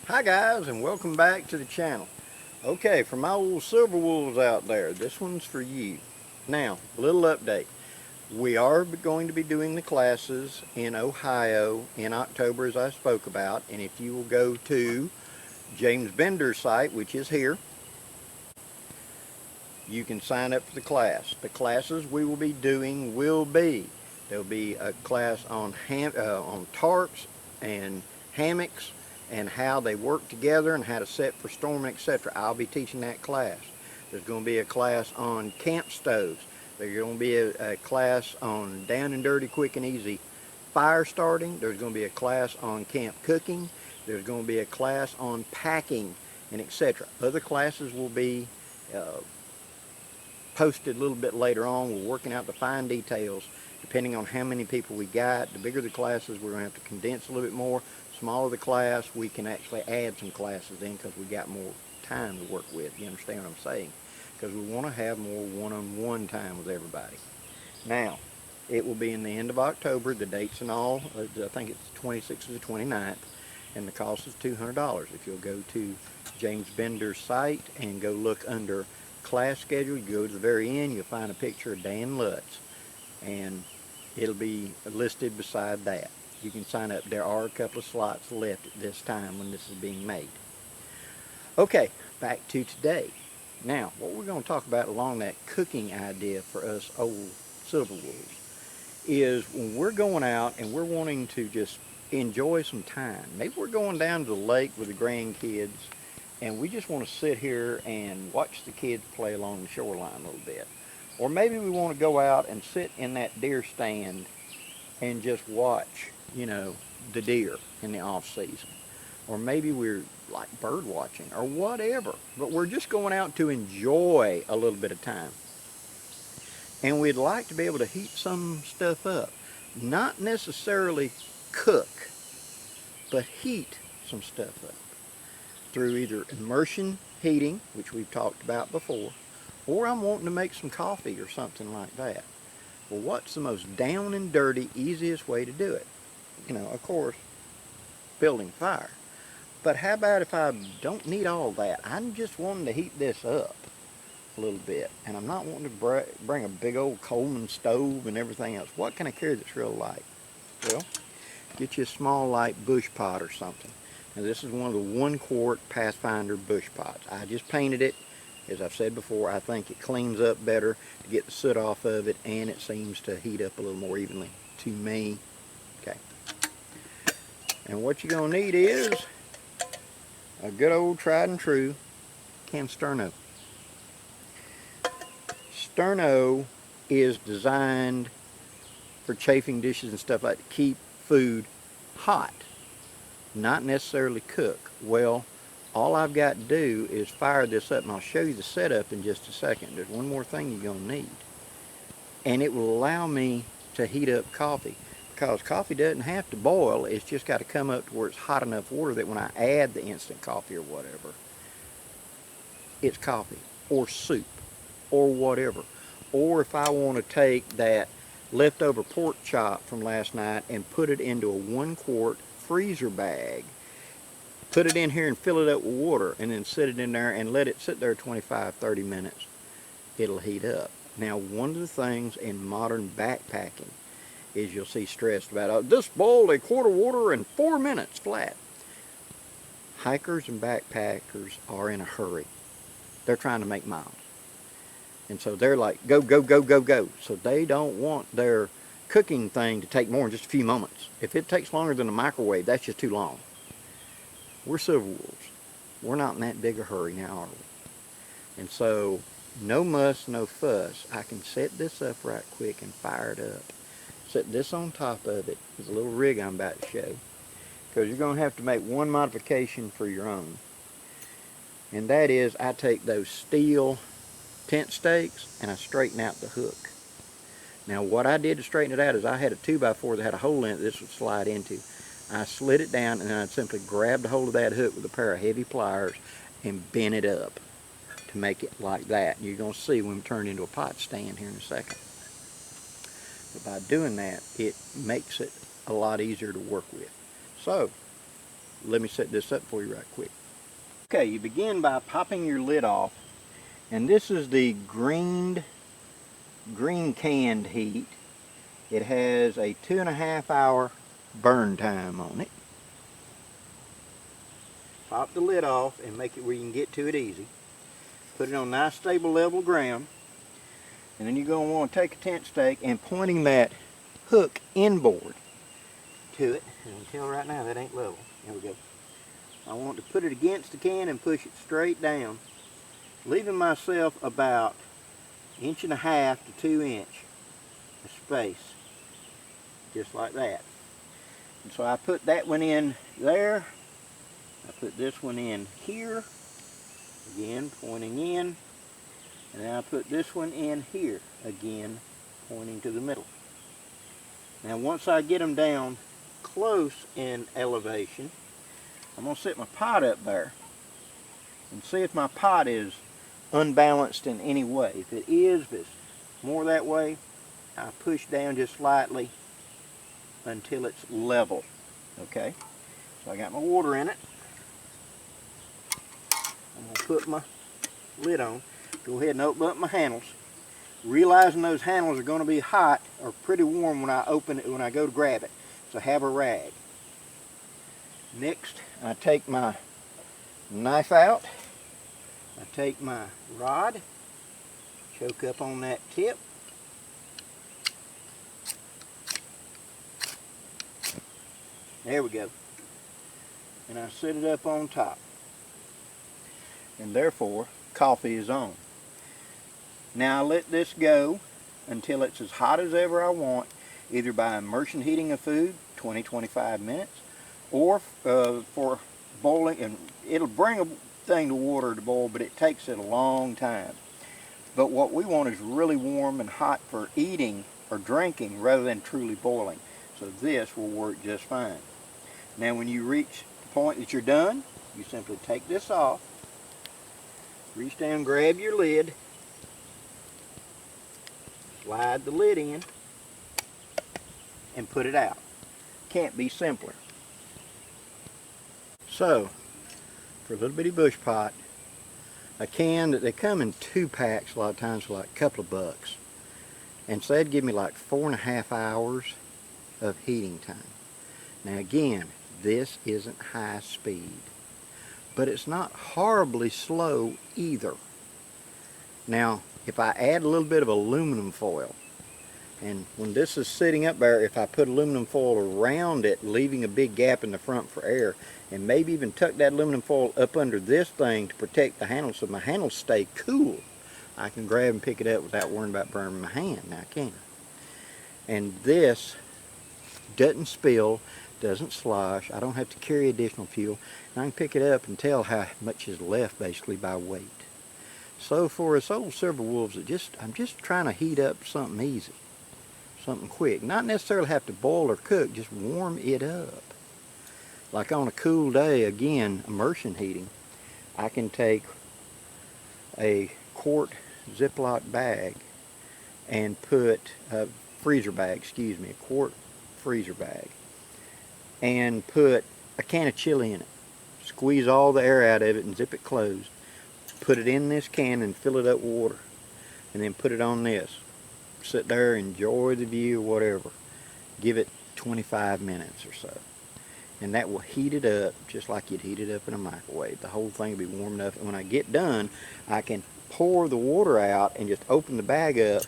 Hi guys, and welcome back to the channel. Okay, for my little silver wolves out there, this one's for you. Now, a little update. We are going to be doing the classes in Ohio in October, as I spoke about, and if you will go to James Bender's site, which is here, you can sign up for the class. The classes we will be doing there'll be a class on tarps and hammocks and how they work together and how to set for storming, etc. I'll be teaching that class. There's going to be a class on camp stoves. There's going to be a class on down and dirty, quick and easy fire starting. There's going to be a class on camp cooking. There's going to be a class on packing and etc. Other classes will be posted a little bit later on. We're working out the fine details depending on how many people we got. The bigger the classes, we're going to have to condense a little bit more. Smaller the class, we can actually add some classes in because we got more time to work with. You understand what I'm saying? Because we want to have more one-on-one time with everybody. Now, it will be in the end of October. The dates and all, I think it's the 26th to the 29th, and the cost is $200. If you'll go to James Bender's site and go look under class schedule, you go to the very end, you'll find a picture of Dan Lutz, and it'll be listed beside that. You can sign up. There are a couple of slots left at this time when this is being made. Okay, back to today. Now, what we're going to talk about along that cooking idea for us old silver wolves is when we're going out and we're wanting to just enjoy some time. Maybe we're going down to the lake with the grandkids and we just want to sit here and watch the kids play along the shoreline a little bit. Or maybe we want to go out and sit in that deer stand and just watch, you know, the deer in the off season. Or maybe we're like bird watching or whatever. But we're just going out to enjoy a little bit of time. And we'd like to be able to heat some stuff up. Not necessarily cook, but heat some stuff up through either immersion heating, which we've talked about before, or I'm wanting to make some coffee or something like that. Well, what's the most down and dirty, easiest way to do it? You know, of course, building fire. But how about if I don't need all that? I'm just wanting to heat this up a little bit, and I'm not wanting to bring a big old Coleman stove and everything else. What can I carry that's real light? Well, get you a small light BUSHPOT or something. Now this is one of the 1 quart PATHFINDER BUSHPOTs. I just painted it. As I've said before, I think it cleans up better to get the soot off of it, and it seems to heat up a little more evenly to me. Okay. And what you're going to need is a good old tried and true can sterno. Sterno is designed for chafing dishes and stuff like that to keep food hot, not necessarily cook. Well, all I've got to do is fire this up, and I'll show you the setup in just a second. There's one more thing you're going to need, and it will allow me to heat up coffee, because coffee doesn't have to boil. It's just got to come up to where it's hot enough water that when I add the instant coffee or whatever, it's coffee or soup or whatever. Or if I want to take that leftover pork chop from last night and put it into a 1 quart freezer bag, put it in here and fill it up with water, and then sit it in there and let it sit there 25-30 minutes. It'll heat up. Now, one of the things in modern backpacking is you'll see stressed about, this boiled a quart of water in 4 minutes flat. Hikers and backpackers are in a hurry. They're trying to make miles. And so they're like, go, go, go, go, go. So they don't want their cooking thing to take more than just a few moments. If it takes longer than a microwave, that's just too long. We're silver wolves. We're not in that big a hurry now, are we? And so, no muss, no fuss. I can set this up right quick and fire it up. Set this on top of it. There's a little rig I'm about to show. Because you're going to have to make one modification for your own. And that is, I take those steel tent stakes and I straighten out the hook. Now what I did to straighten it out is I had a 2x4 that had a hole in it this would slide into. I slid it down and then I simply grabbed a hold of that hook with a pair of heavy pliers and bent it up to make it like that. You're going to see when we turn it into a pot stand here in a second. But by doing that, it makes it a lot easier to work with. So let me set this up for you right quick. Okay, you begin by popping your lid off, and this is the green canned heat. It has a 2.5 hour burn time on it. Pop the lid off and make it where you can get to it easy. Put it on nice stable level ground, and then you're going to want to take a tent stake and pointing that hook inboard to it. And you can tell right now that ain't level. There we go. I want to put it against the can and push it straight down, leaving myself about 1.5 to 2 inch of space, just like that. And so I put that one in there. I put this one in here, again pointing in, and then I put this one in here, again pointing to the middle. Now once I get them down close in elevation, I'm going to set my pot up there and see if my pot is unbalanced in any way. If it is, if it's more that way, I push down just slightly until it's level. Okay, so I got my water in it. I'm going to put my lid on. Go ahead and open up my handles. Realizing those handles are going to be hot or pretty warm when I open it, when I go to grab it. So have a rag. Next, I take my knife out. I take my rod, choke up on that tip. There we go. And I set it up on top. And therefore, coffee is on. Now I let this go until it's as hot as ever I want, either by immersion heating of food, 20-25 minutes, or for boiling, and it'll bring a thing to water to boil, but it takes it a long time. But what we want is really warm and hot for eating or drinking rather than truly boiling. So this will work just fine. Now when you reach the point that you're done, you simply take this off, reach down, grab your lid, slide the lid in, and put it out. Can't be simpler. So, for a little bitty bush pot, a can that they come in 2 packs a lot of times for like a couple of bucks. And so that'd give me like 4.5 hours of heating time. Now again, this isn't high speed, but it's not horribly slow either. Now, if I add a little bit of aluminum foil, and when this is sitting up there, if I put aluminum foil around it, leaving a big gap in the front for air, and maybe even tuck that aluminum foil up under this thing to protect the handle so my handles stay cool, I can grab and pick it up without worrying about burning my hand. Now I can. And this doesn't spill, doesn't slosh. I don't have to carry additional fuel. And I can pick it up and tell how much is left basically by weight. So for us old silver wolves, I'm just trying to heat up something easy, something quick. Not necessarily have to boil or cook, just warm it up. Like on a cool day, again, immersion heating, I can take a quart Ziploc bag and put a freezer bag, excuse me, a quart freezer bag, and put a can of chili in it. Squeeze all the air out of it and zip it closed. Put it in this can and fill it up with water, and then put it on this. Sit there, enjoy the view, whatever. Give it 25 minutes or so, and that will heat it up just like you'd heat it up in a microwave. The whole thing will be warm enough, and when I get done, I can pour the water out and just open the bag up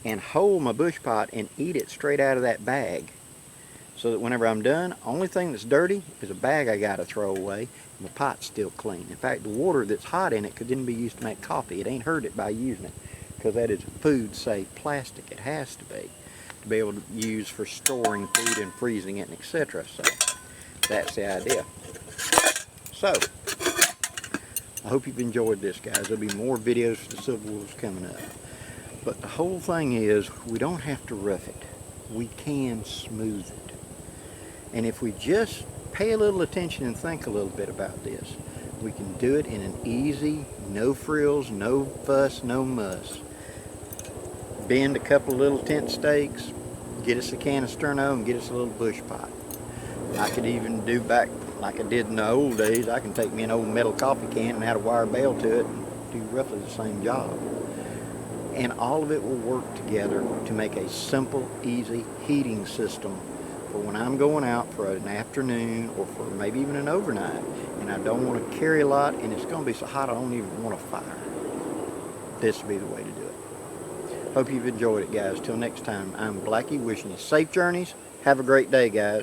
and hold my bush pot and eat it straight out of that bag, so that whenever I'm done, only thing that's dirty is a bag I gotta throw away, and the pot's still clean. In fact, the water that's hot in it could then be used to make coffee. It ain't hurt it by using it, because that is food safe plastic. It has to be able to use for storing food and freezing it and etc. So that's the idea. So I hope you've enjoyed this, guys. There'll be more videos for the silver wolves coming up. But the whole thing is, we don't have to rough it. We can smooth it. And if we just pay a little attention and think a little bit about this, we can do it in an easy, no frills, no fuss, no muss. Bend a couple of little tent stakes, get us a can of sterno, and get us a little bush pot. I could even do back like I did in the old days. I can take me an old metal coffee can and add a wire bell to it and do roughly the same job. And all of it will work together to make a simple, easy heating system for when I'm going out for an afternoon or for maybe even an overnight and I don't want to carry a lot and it's going to be so hot I don't even want a fire. This would be the way to do it. Hope you've enjoyed it, guys. Till next time, I'm Blackie wishing you safe journeys. Have a great day, guys.